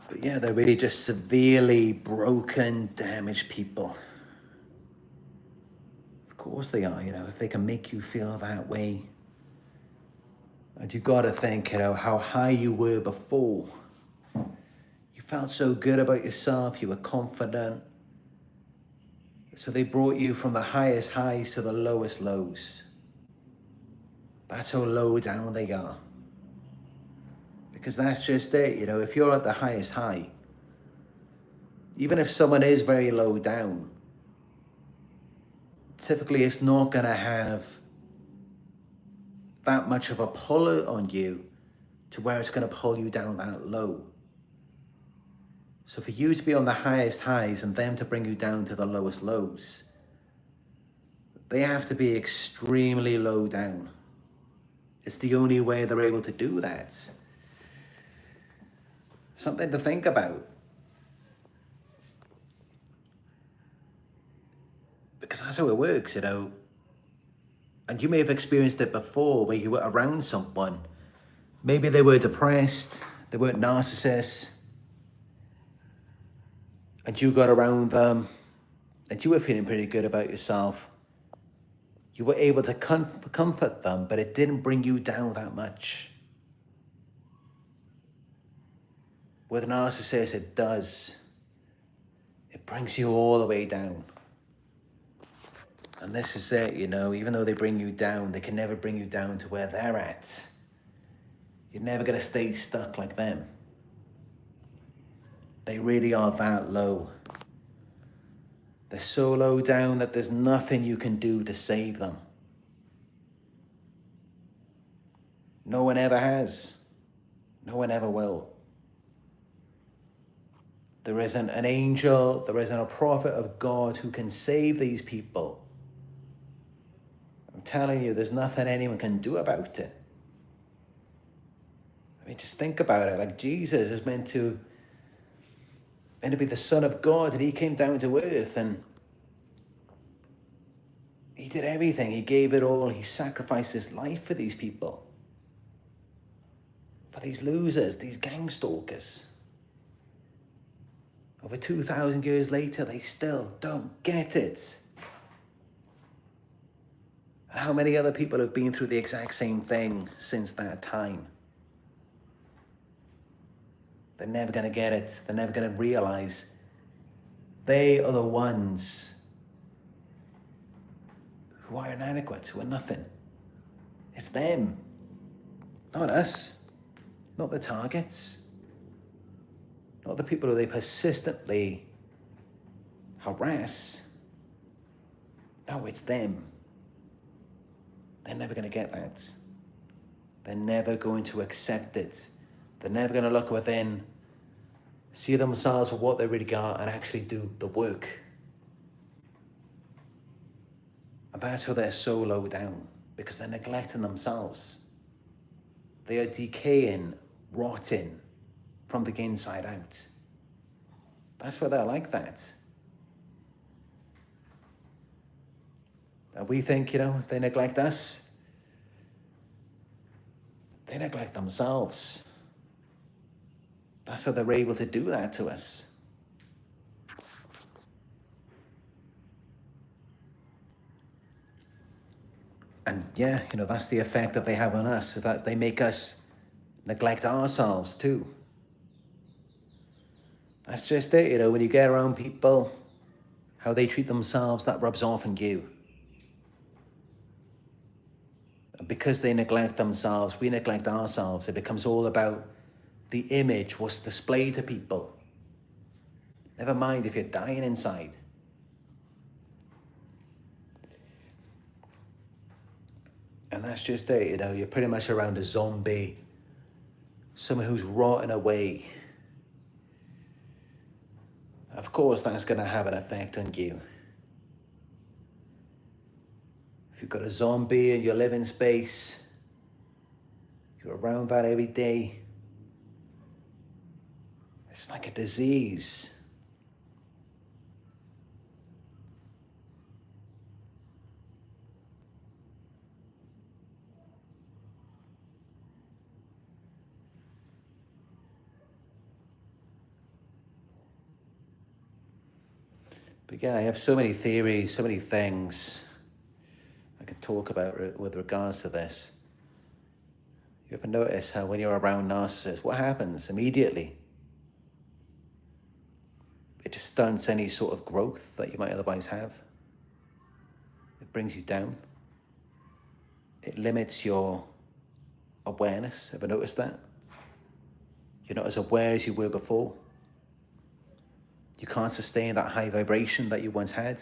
But yeah, they're really just severely broken, damaged people. Of course they are, if they can make you feel that way. And you got to think, how high you were before. You felt so good about yourself, you were confident. So they brought you from the highest highs to the lowest lows. That's how low down they are. Because that's just it, if you're at the highest high, even if someone is very low down, typically it's not going to have that much of a pull on you to where it's going to pull you down that low. So for you to be on the highest highs and them to bring you down to the lowest lows, they have to be extremely low down. It's the only way they're able to do that. Something to think about. Because that's how it works, And you may have experienced it before where you were around someone. Maybe they were depressed, they weren't narcissists, and you got around them and you were feeling pretty good about yourself. You were able to comfort them, but it didn't bring you down that much. With narcissists, it does. It brings you all the way down. And this is it, even though they bring you down, they can never bring you down to where they're at. You're never going to stay stuck like them. They really are that low. They're so low down that there's nothing you can do to save them. No one ever has. No one ever will. There isn't an angel, there isn't a prophet of God who can save these people. I'm telling you, there's nothing anyone can do about it. I mean, just think about it. Like Jesus is meant to be the Son of God, and he came down to earth and he did everything. He gave it all. He sacrificed his life for these people, for these losers, these gang stalkers. Over 2,000 years later, they still don't get it. And how many other people have been through the exact same thing since that time? They're never going to get it. They're never going to realize they are the ones who are inadequate, who are nothing. It's them, not us, not the targets, not the people who they persistently harass. No, it's them. They're never going to get that. They're never going to accept it. They're never going to look within, see themselves for what they really are, and actually do the work. And that's how they're so low down, because they're neglecting themselves. They are decaying, rotting from the inside out. That's why they're like that. And we think, they neglect us. They neglect themselves. That's how they're able to do that to us. And yeah, that's the effect that they have on us, is that they make us neglect ourselves too. That's just it, when you get around people, how they treat themselves, that rubs off on you. And because they neglect themselves, we neglect ourselves. It becomes all about the image, what's displayed to people. Never mind if you're dying inside. And that's just it, you know, you're pretty much around a zombie, someone who's rotting away. Of course, that's going to have an effect on you. If you've got a zombie in your living space, you're around that every day, it's like a disease. But yeah, I have so many theories, so many things I could talk about with regards to this. You ever notice how when you're around narcissists, what happens immediately? It just stunts any sort of growth that you might otherwise have. It brings you down. It limits your awareness. Ever noticed that? You're not as aware as you were before. You can't sustain that high vibration that you once had.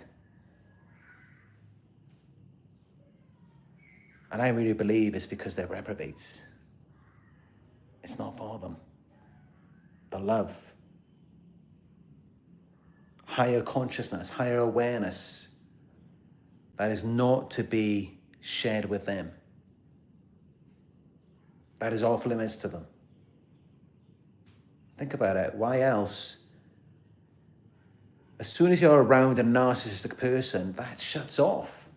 And I really believe it's because they're reprobates. It's not for them. The love, higher consciousness, higher awareness, that is not to be shared with them. That is off limits to them. Think about it. Why else? As soon as you're around a narcissistic person, that shuts off.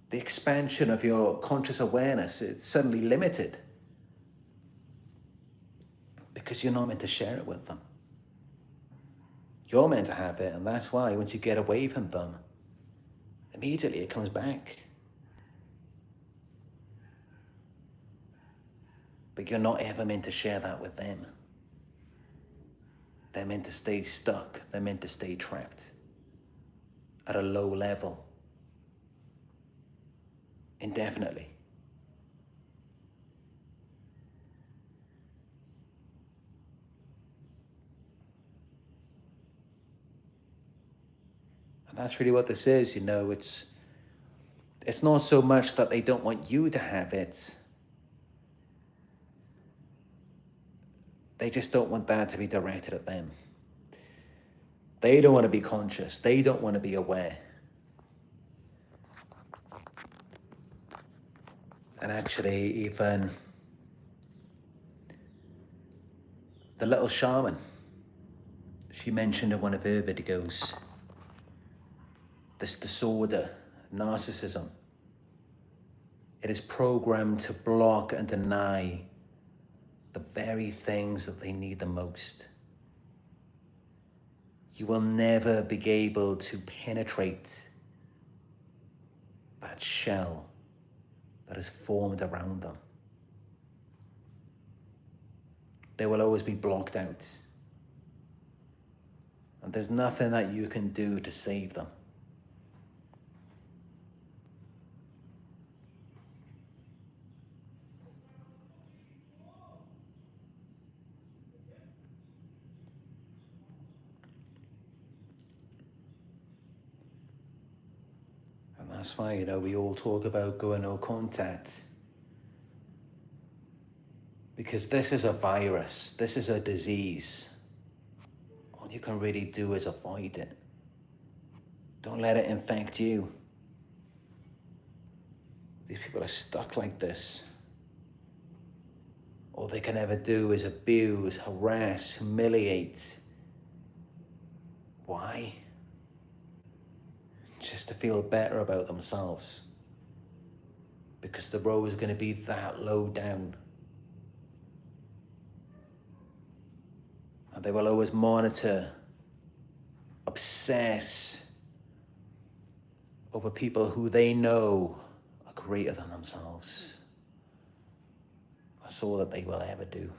The expansion of your conscious awareness, it's suddenly limited because you're not meant to share it with them. You're meant to have it, and that's why once you get away from them, immediately it comes back. But you're not ever meant to share that with them. They're meant to stay stuck. They're meant to stay trapped at a low level indefinitely. And that's really what this is, you know, it's not so much that they don't want you to have it. They just don't want that to be directed at them. They don't want to be conscious. They don't want to be aware. And actually, even the little shaman, she mentioned in one of her videos, this disorder, narcissism, it is programmed to block and deny the very things that they need the most. You will never be able to penetrate that shell that is formed around them. They will always be blocked out. And there's nothing that you can do to save them. That's why, you know, we all talk about going no contact. Because this is a virus, this is a disease. All you can really do is avoid it. Don't let it infect you. These people are stuck like this. All they can ever do is abuse, harass, humiliate. Why? Just to feel better about themselves. Because the road is going to be that low down. And they will always monitor, obsess over people who they know are greater than themselves. That's all that they will ever do.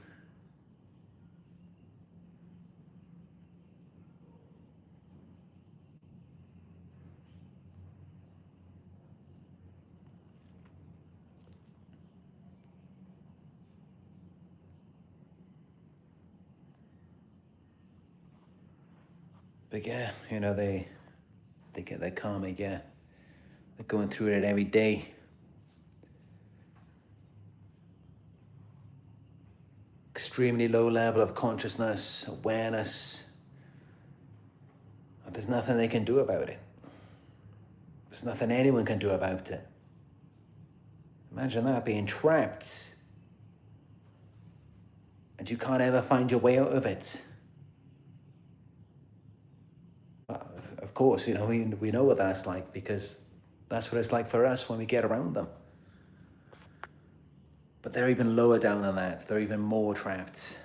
But yeah, you know, they get their karma, yeah. They're going through it every day. Extremely low level of consciousness, awareness. And there's nothing they can do about it. There's nothing anyone can do about it. Imagine that, being trapped. And you can't ever find your way out of it. Of course, you know, we know what that's like, because that's what it's like for us when we get around them. But they're even lower down than that. They're even more trapped.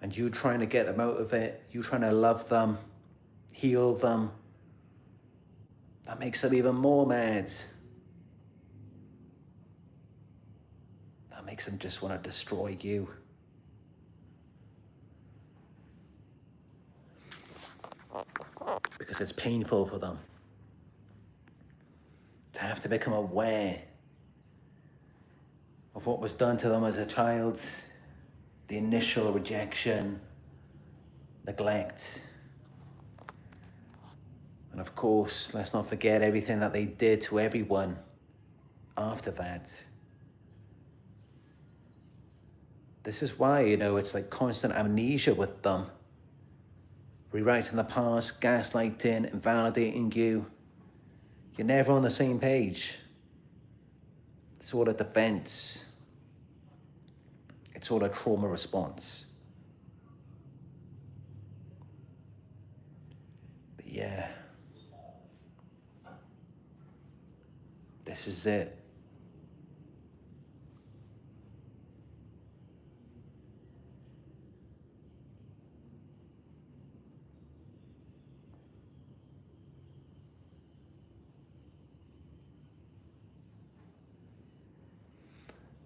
And you trying to get them out of it, you trying to love them, heal them, that makes them even more mad. That makes them just want to destroy you. Because it's painful for them to have to become aware of what was done to them as a child, the initial rejection, neglect. And of course, let's not forget everything that they did to everyone after that. This is why, you know, it's like constant amnesia with them. Rewriting the past, gaslighting, invalidating you. You're never on the same page. It's all a defense. It's all a trauma response. But yeah, this is it.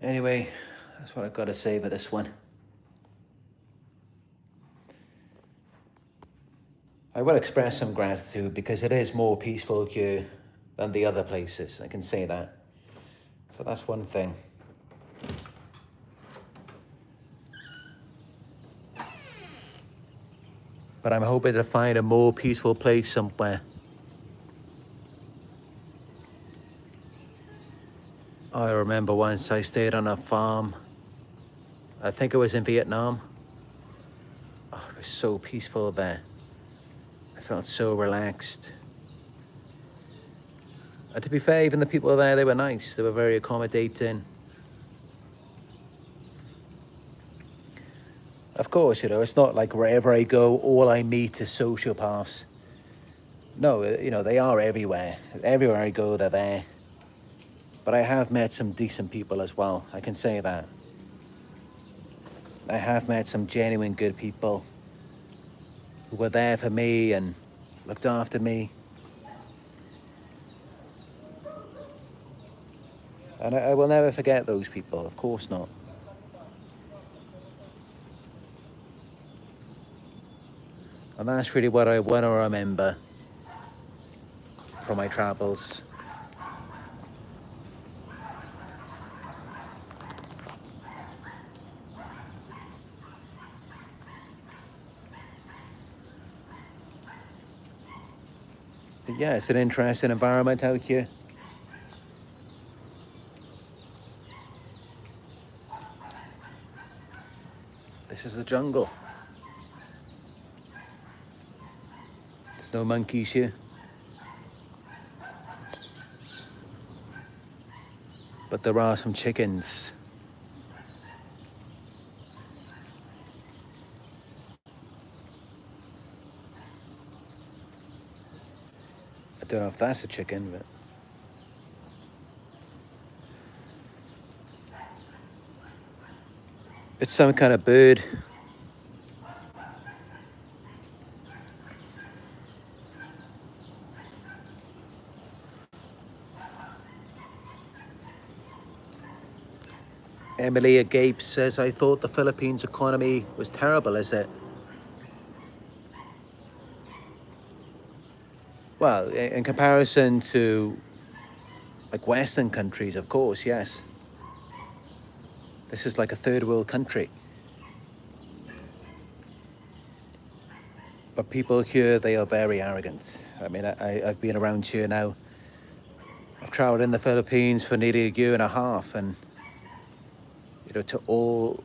Anyway, that's what I've got to say about this one. I will express some gratitude because it is more peaceful here than the other places. I can say that. So that's one thing. But I'm hoping to find a more peaceful place somewhere. I remember once I stayed on a farm. I think it was in Vietnam. Oh, it was so peaceful there. I felt so relaxed. And to be fair, even the people there, they were nice. They were very accommodating. Of course, you know, it's not like wherever I go, all I meet is sociopaths. No, you know, they are everywhere. Everywhere I go, they're there. But I have met some decent people as well. I can say that. I have met some genuine good people who were there for me and looked after me. And I will never forget those people, of course not. And that's really what I want to remember from my travels. But yeah, it's an interesting environment out here. This is the jungle. There's no monkeys here. But there are some chickens. I don't know if that's a chicken, but it's some kind of bird. Emily Agape says, I thought the Philippines economy was terrible, is it? Well, in comparison to like Western countries, of course, yes. This is like a third world country. But people here, they are very arrogant. I mean, I've been around here now. I've traveled in the Philippines for nearly a year and a half, and to all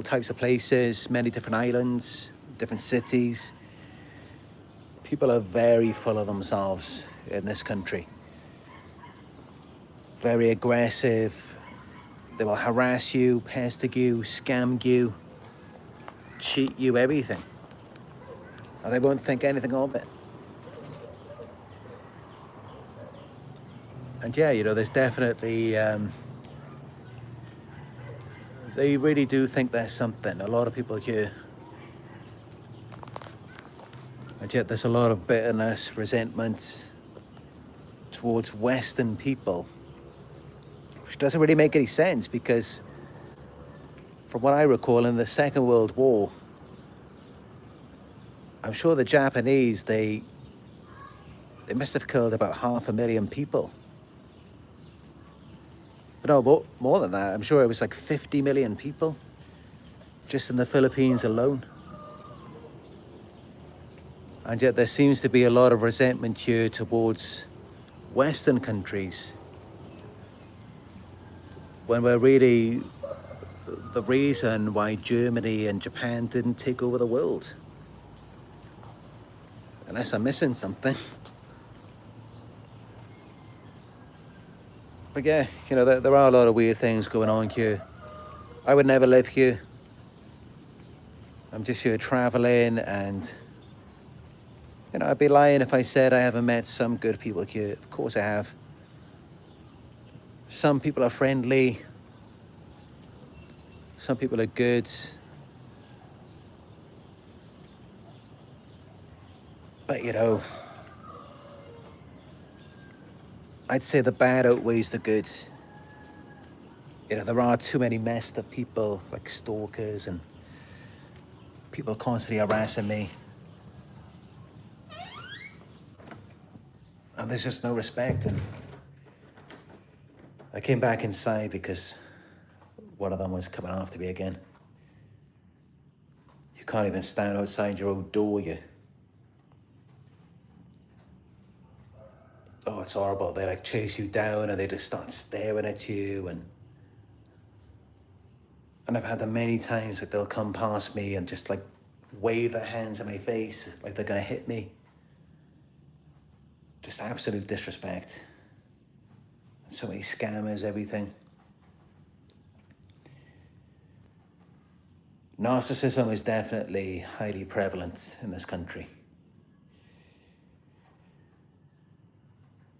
types of places, many different islands, different cities. People are very full of themselves in this country. Very aggressive. They will harass you, pester you, scam you, cheat you, everything. And they won't think anything of it. And yeah, there's definitely, they really do think there's something. A lot of people here. And yet there's a lot of bitterness, resentment towards Western people, which doesn't really make any sense because from what I recall in the Second World War, I'm sure the Japanese, they must have killed about 500,000 people. But no, more than that. I'm sure it was like 50 million people just in the Philippines alone. And yet there seems to be a lot of resentment here towards Western countries, when we're really the reason why Germany and Japan didn't take over the world. Unless I'm missing something. But yeah, there are a lot of weird things going on here. I would never live here. I'm just here traveling, and I'd be lying if I said I haven't met some good people here. Of course I have. Some people are friendly. Some people are good. But I'd say the bad outweighs the good. There are too many messed up people, like stalkers and people constantly harassing me. And there's just no respect. And I came back inside because one of them was coming after me again. You can't even stand outside your own door, Oh, it's horrible. They chase you down and they just start staring at you. And I've had them many times that they'll come past me and just wave their hands in my face like they're gonna hit me. Just absolute disrespect. So many scammers, everything. Narcissism is definitely highly prevalent in this country.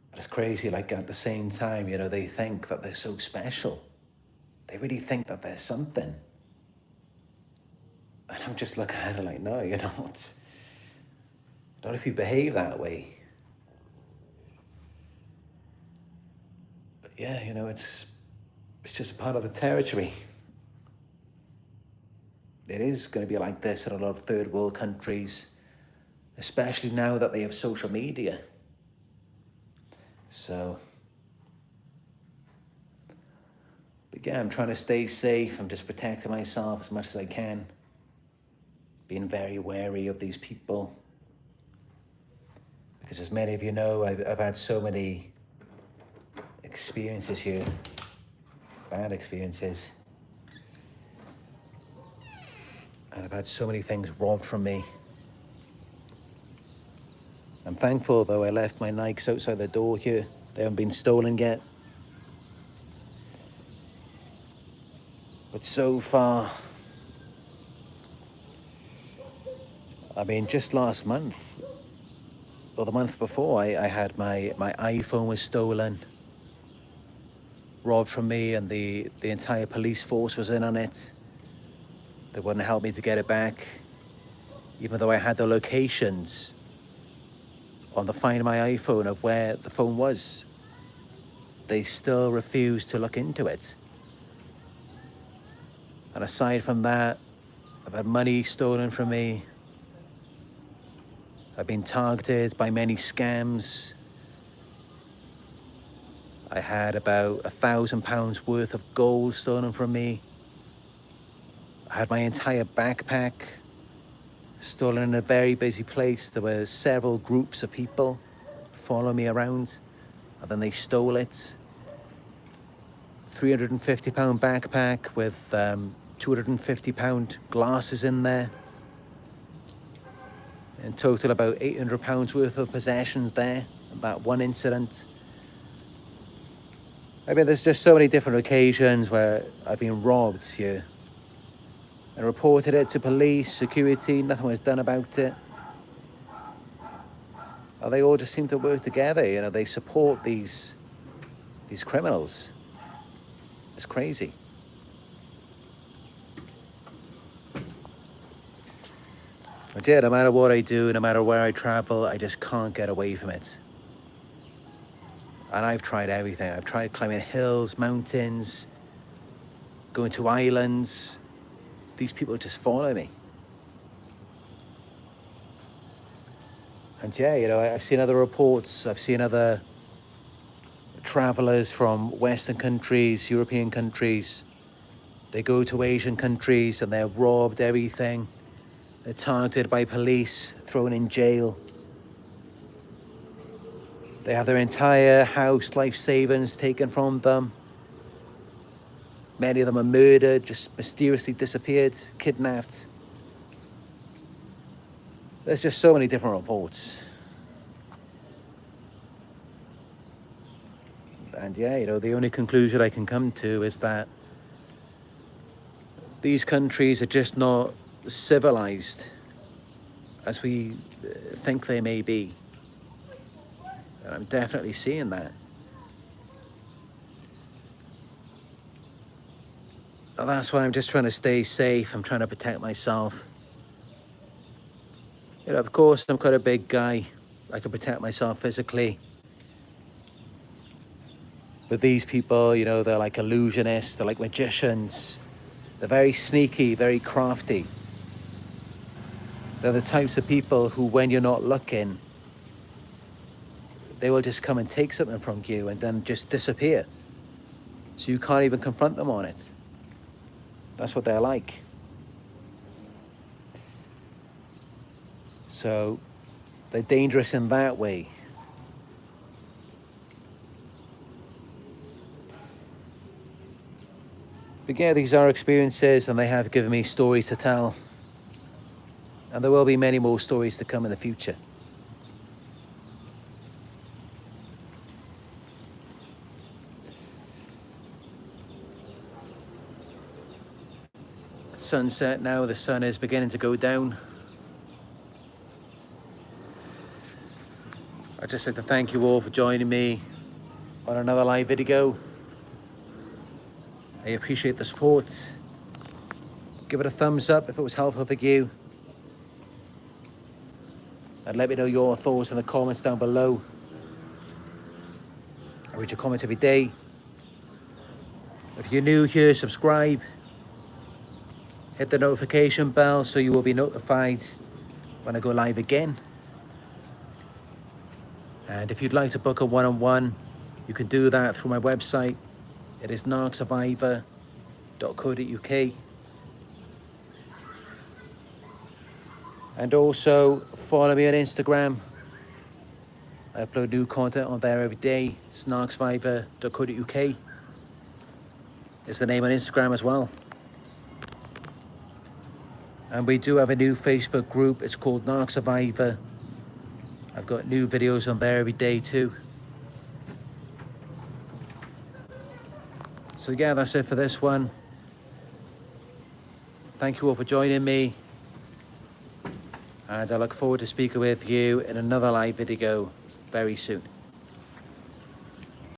But it's crazy, at the same time, they think that they're so special. They really think that there's something. And I'm just looking at it no, you're not. Not if you behave that way. But yeah, it's just part of the territory. It is going to be like this in a lot of third world countries, especially now that they have social media. So, but yeah, I'm trying to stay safe. I'm just protecting myself as much as I can. Being very wary of these people. Because as many of you know, I've had so many experiences here. Bad experiences. And I've had so many things robbed from me. I'm thankful, though, I left my Nikes outside the door here. They haven't been stolen yet. But so far, I mean, just last month, or the month before, I had my iPhone was stolen, robbed from me, and the entire police force was in on it. They wouldn't help me to get it back, even though I had the locations on the Find My iPhone of where the phone was. They still refused to look into it. And aside from that, I've had money stolen from me. I've been targeted by many scams. I had about £1,000 worth of gold stolen from me. I had my entire backpack Stolen in a very busy place. There were several groups of people following me around, and then they stole it. £350 backpack with £250 glasses in there. In total, about £800 worth of possessions there, that one incident. I mean, there's just so many different occasions where I've been robbed here. I reported it to police, security, nothing was done about it. And they all just seem to work together, you know, they support these criminals. It's crazy. But yeah, no matter what I do, no matter where I travel, I just can't get away from it. And I've tried everything. I've tried climbing hills, mountains, going to islands. These people just follow me. And yeah, you know, I've seen other reports. I've seen other travelers from Western countries, European countries. They go to Asian countries and they're robbed, everything. They're targeted by police, thrown in jail. They have their entire house, life savings taken from them. Many of them are murdered, just mysteriously disappeared, kidnapped. There's just so many different reports. And yeah, you know, the only conclusion I can come to is that these countries are just not civilized as we think they may be. And I'm definitely seeing that. And that's why I'm just trying to stay safe. I'm trying to protect myself. You know, of course, I'm quite a big guy. I can protect myself physically. But these people, you know, they're like illusionists, they're like magicians. They're very sneaky, very crafty. They're the types of people who, when you're not looking, they will just come and take something from you and then just disappear. So you can't even confront them on it. That's what they're like. So they're dangerous in that way. But yeah, these are experiences and they have given me stories to tell. And there will be many more stories to come in the future. Sunset now, the sun is beginning to go down. I'd just like to thank you all for joining me on another live video. I appreciate the support. Give it a thumbs up if it was helpful for you. And let me know your thoughts in the comments down below. I read your comments every day. If you're new here, subscribe. Hit the notification bell so you will be notified when I go live again. And if you'd like to book a one-on-one, you can do that through my website. It is narcsurvivor.co.uk. And also follow me on Instagram. I upload new content on there every day. It's narcsurvivor.co.uk. It's the name on Instagram as well. And we do have a new Facebook group. It's called Narc Survivor. I've got new videos on there every day too. So yeah, that's it for this one. Thank you all for joining me. And I look forward to speaking with you in another live video very soon.